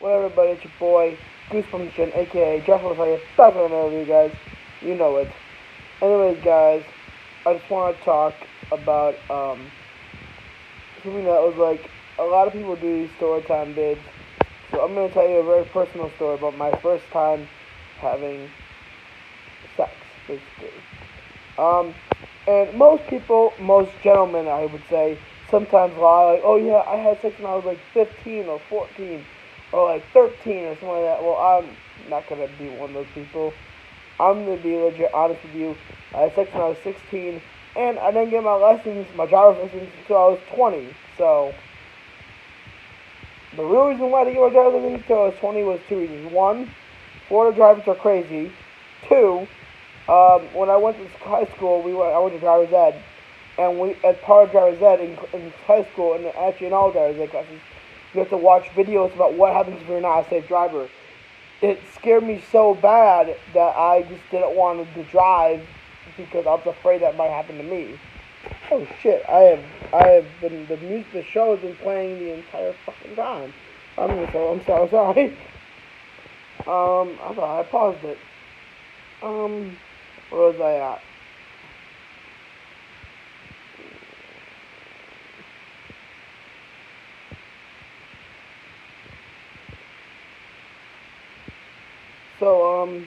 Well, everybody, it's your boy, Goosebumps Chin, aka Jeffrey here, back with another video, guys. You know it. Anyways, guys, I just want to talk about, something that was like, a lot of people do these story time vids. So I'm going to tell you a very personal story about my first time having sex, basically. Um, and most people, most gentlemen, I would say, sometimes lie, like, oh yeah, I had sex when I was like 15 or 14 or like 13 or something like that. Well, I'm not gonna be one of those people. I'm gonna be legit honest with you. I had sex when I was 16, and I didn't get my driver's license, until I was 20. So the real reason why I didn't get my driver's license until I was 20 was two reasons. One, Florida drivers are crazy. Two, when I went to high school, I went to driver's ed, and as part of driver's ed in high school, and actually in all driver's ed classes, you have to watch videos about what happens if you're not a safe driver. It scared me so bad that I just didn't want to drive because I was afraid that might happen to me. Oh shit! I have been the show has been playing the entire fucking time. I'm so sorry. I thought I paused it. Where was I at? So,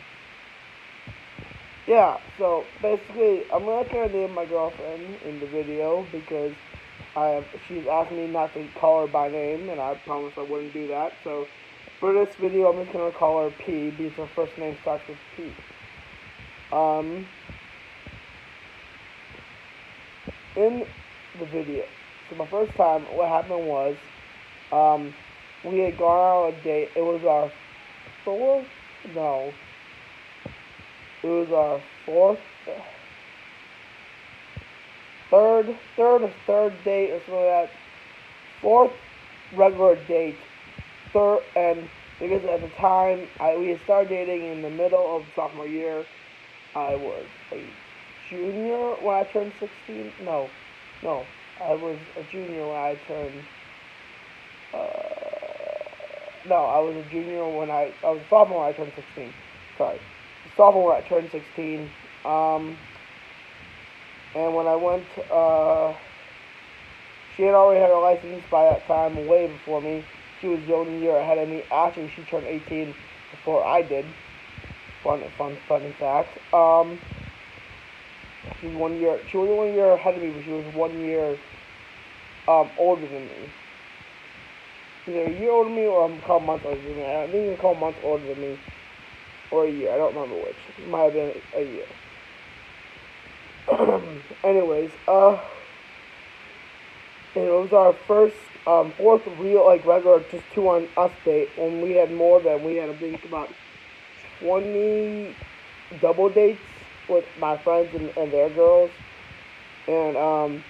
yeah, so basically, I'm not gonna name my girlfriend in the video because she's asked me not to call her by name, and I promised I wouldn't do that. So, for this video, I'm just gonna call her P because her first name starts with P. Um, in the video, so my first time, what happened was, um, we had gone on a date. It was our fourth, no, it was our fourth, third date or something like that. Fourth regular date. Third, and because at the time we had started dating in the middle of sophomore year. I was a junior when I turned 16. No, I was a junior when I turned. No, I was a junior I was a sophomore when I turned 16. Sorry, sophomore when I turned 16. Um, and when I went, she had already had her license by that time, way before me. She was the only year ahead of me. Actually, she turned 18 before I did. Fun fact. She was 1 year. She was 1 year ahead of me, but she was 1 year older than me. Either a year older than me or a couple months older than me. I think a couple months older than me, or a year. I don't remember which. It might have been a year. Anyways, and it was our first, fourth real, like, regular, just two on us date, when we had more than, we had, I think, about 20 double dates with my friends and their girls. And, I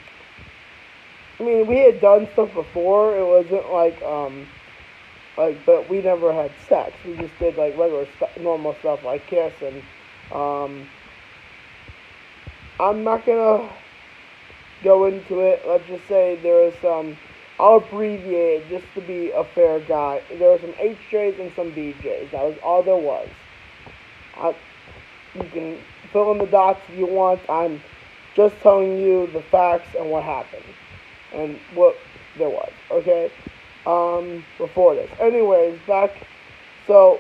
mean, we had done stuff before, it wasn't but we never had sex, we just did, like, normal stuff, like kiss, and, I'm not gonna go into it. Let's just say there is some. I'll abbreviate it just to be a fair guy. There were some HJs and some BJs. That was all there was. I, you can fill in the dots if you want. I'm just telling you the facts and what happened and what there was. Okay. Before this. Anyways, back. So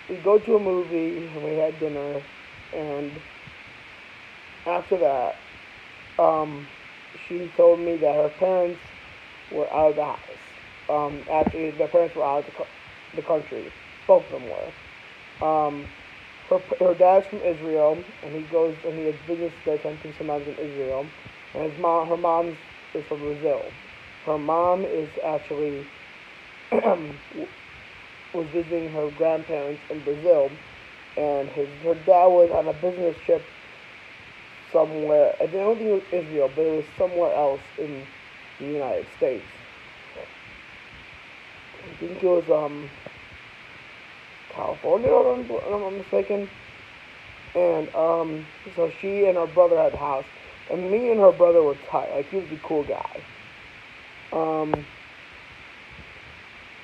we go to a movie and we had dinner, and after that, she told me that her parents were out of the house. Actually, their parents were out of the country. Both of them were. Her dad's from Israel, and he goes and he has business there sometimes in Israel. And her mom is from Brazil. Her mom is actually was visiting her grandparents in Brazil, and her dad was on a business trip somewhere. I don't think it was Israel, but it was somewhere else in the United States. I think it was California, if I'm not mistaken. And so she and her brother had the house, and me and her brother were tight. Like, he was a cool guy.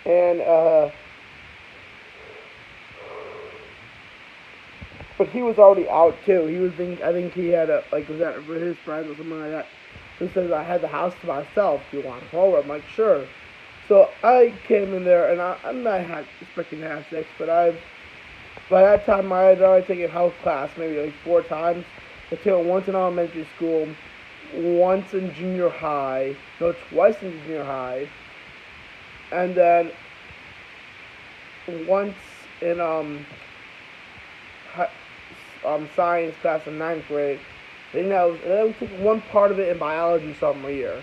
And but he was already out too. He was being, I think he had a, like, was that for his friends or something like that. He says, I had the house to myself. Do you want to come over? I'm like, sure. So I came in there, and I'm not expecting to have sex, but by that time I had already taken health class maybe like 4 times. I took it once in elementary school, once in junior high, no, twice in junior high, and then once in science class in ninth grade. Then we took one part of it in biology sophomore year.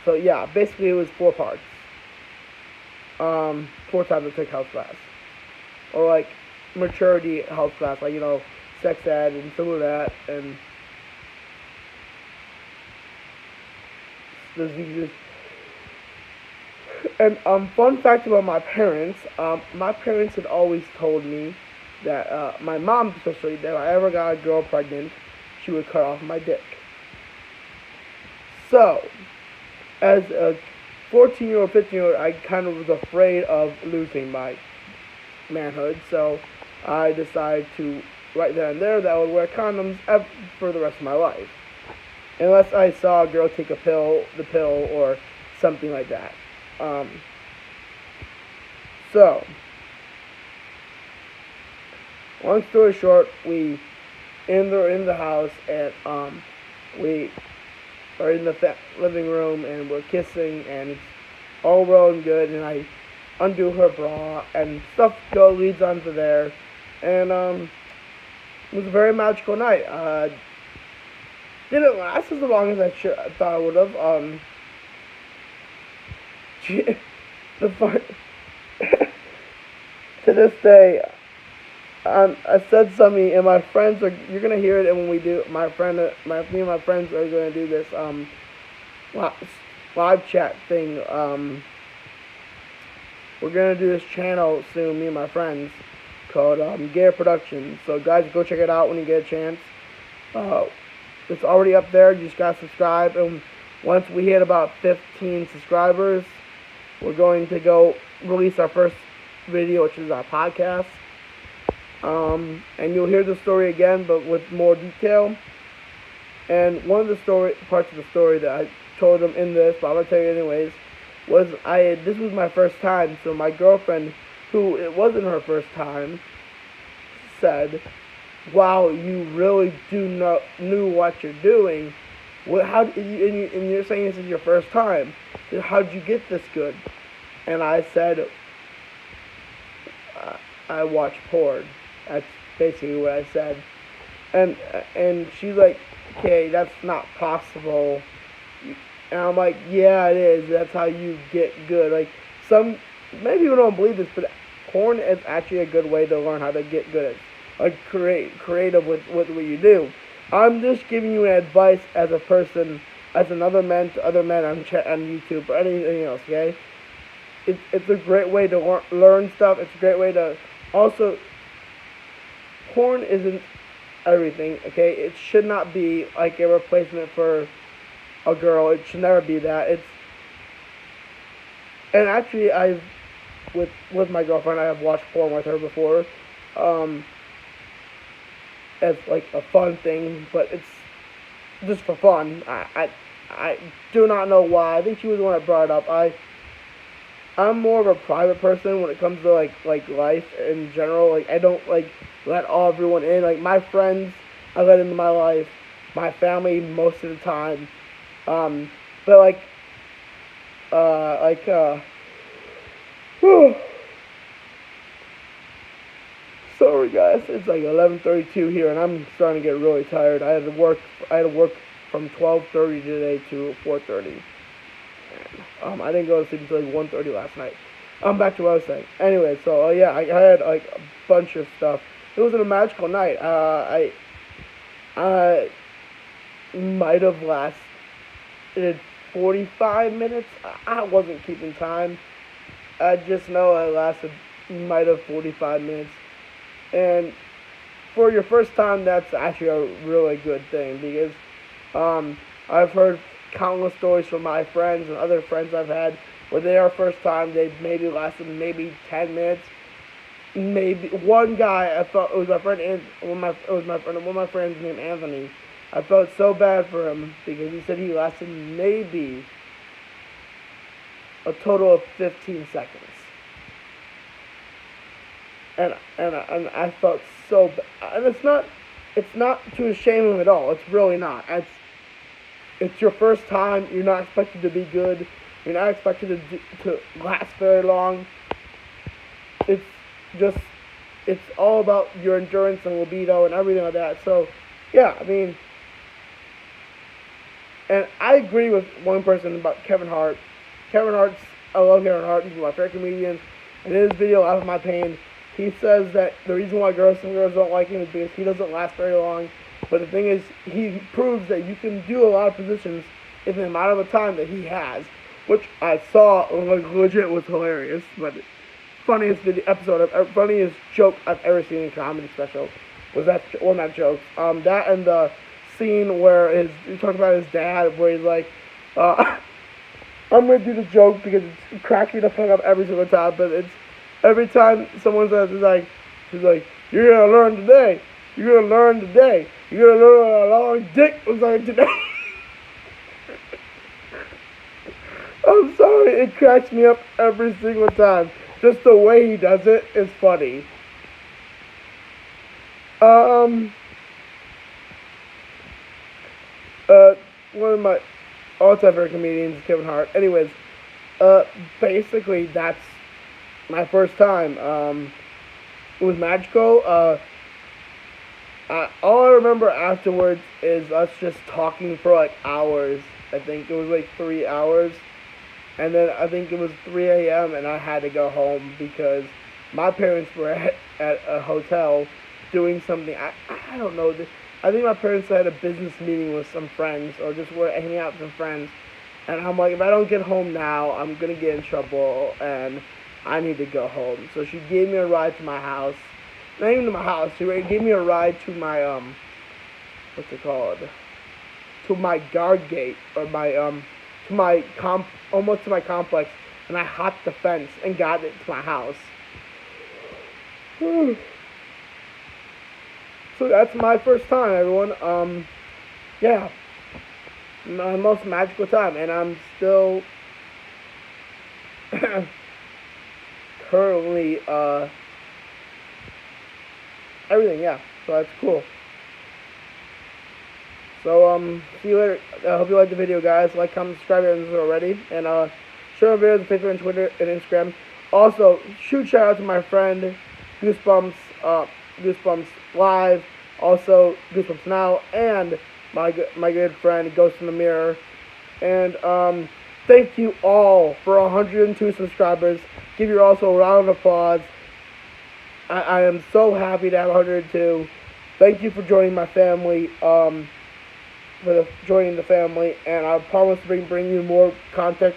So yeah, basically it was 4 parts. 4 times I took health class, or like maturity health class, like sex ed and some of that, and diseases. And fun fact about my parents. My parents had always told me that my mom especially, that if I ever got a girl pregnant, she would cut off my dick. So, as a 14-year-old, 15-year-old, I kind of was afraid of losing my manhood, so I decided to, right then and there, that I would wear condoms for the rest of my life. Unless I saw a girl take the pill, or something like that. So, long story short, we in the house, and we are in the living room, and we're kissing, and it's all well and good, and I undo her bra, and stuff leads onto there, and it was a very magical night. Didn't last as long as I thought it would have. The fun to this day, I said something, and my friends you're gonna hear it, and when we do, me and my friends are gonna do this live chat thing. We're gonna do this channel soon, me and my friends, called Gator Productions. So guys, go check it out when you get a chance. It's already up there. You just gotta subscribe, and once we hit about 15 subscribers, we're going to go release our first video, which is our podcast. And you'll hear the story again, but with more detail. And one of the parts of the story that I told them in this, but I'm gonna tell you anyways, was this was my first time. So my girlfriend, who it wasn't her first time, said, "Wow, you really knew what you're doing. And you're saying this is your first time. So how'd you get this good?" And I said, "I watch porn." That's basically what I said. And she's like, "Okay, that's not possible." And I'm like, "Yeah, it is. That's how you get good." Like, maybe you don't believe this, but porn is actually a good way to learn how to get good at, like, creative with what you do. I'm just giving you advice as a person, as another man to other men on YouTube or anything else. Okay, it's a great way to learn stuff. It's a great way to also. Porn isn't everything. Okay, it should not be like a replacement for a girl. It should never be that. And actually, with my girlfriend, I have watched porn with her before. As like a fun thing, but it's just for fun. I do not know why. I think she was the one that brought it up. I'm more of a private person when it comes to like life in general. Like, I don't like let everyone in. Like, my friends, I let into my life. My family most of the time. But sorry guys, it's like 11:32 here, and I'm starting to get really tired. I had to work from 12:30 today to 4:30. I didn't go to sleep until like 1:30 last night. Back to what I was saying. Anyway, so yeah, I had like a bunch of stuff. It was a magical night. I might have lasted 45 minutes. I wasn't keeping time. I just know might have 45 minutes. And for your first time, that's actually a really good thing, because I've heard countless stories from my friends and other friends I've had where their first time, they maybe lasted 10 minutes, maybe one guy. I thought it was my friend. One of my friends named Anthony. I felt so bad for him because he said he lasted maybe a total of 15 seconds. And I felt so bad. And it's not to shame him at all. It's really not. It's your first time. You're not expected to be good. You're not expected to last very long. It's just, it's all about your endurance and libido and everything like that. So, yeah, I mean, and I agree with one person about Kevin Hart. I love Kevin Hart. He's my favorite comedian. And in his video, Out of My Pain, he says that the reason why some girls don't like him is because he doesn't last very long. But the thing is, he proves that you can do a lot of positions in the amount of time that he has, which I saw legit was hilarious. But funniest joke I've ever seen in a comedy special was that joke. That and the scene where he talks about his dad, where he's like, I'm gonna do the joke because it cracks me the fuck up every single time. But it's every time someone says, he's like, you're gonna learn today. You're gonna learn today. You're gonna learn what a long dick was like today. I'm sorry, it cracks me up every single time. Just the way he does it is funny. One of my all-time favorite comedians is Kevin Hart. Anyways, basically that's my first time. It was magical. All I remember afterwards is us just talking for like hours. I think it was like 3 hours. And then I think it was 3 a.m. and I had to go home because my parents were at a hotel doing something. I don't know. I think my parents had a business meeting with some friends or just were hanging out with some friends. And I'm like, if I don't get home now, I'm going to get in trouble and I need to go home. So she gave me a ride to my house. Not even to my house. She gave me a ride to my, what's it called? To my guard gate or almost to my complex, and I hopped the fence and got it to my house. So that's my first time, everyone. Yeah, my most magical time, and I'm still currently everything. Yeah, so that's cool. So, see you later. I hope you liked the video, guys. Like, comment, subscribe if you haven't already. And, share my videos on Facebook and Twitter and Instagram. Also, huge shout out to my friend, Goosebumps Live. Also, Goosebumps Now. And my good friend, Ghost in the Mirror. And, thank you all for 102 subscribers. Give you also a round of applause. I am so happy to have 102. Thank you for joining my family. Joining the family, and I promise to bring you more content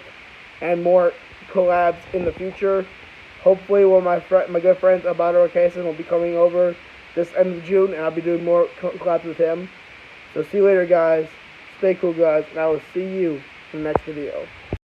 and more collabs in the future. Hopefully, one of my good friends, Abato Orcason, will be coming over this end of June, and I'll be doing more collabs with him. So see you later, guys. Stay cool, guys, and I will see you in the next video.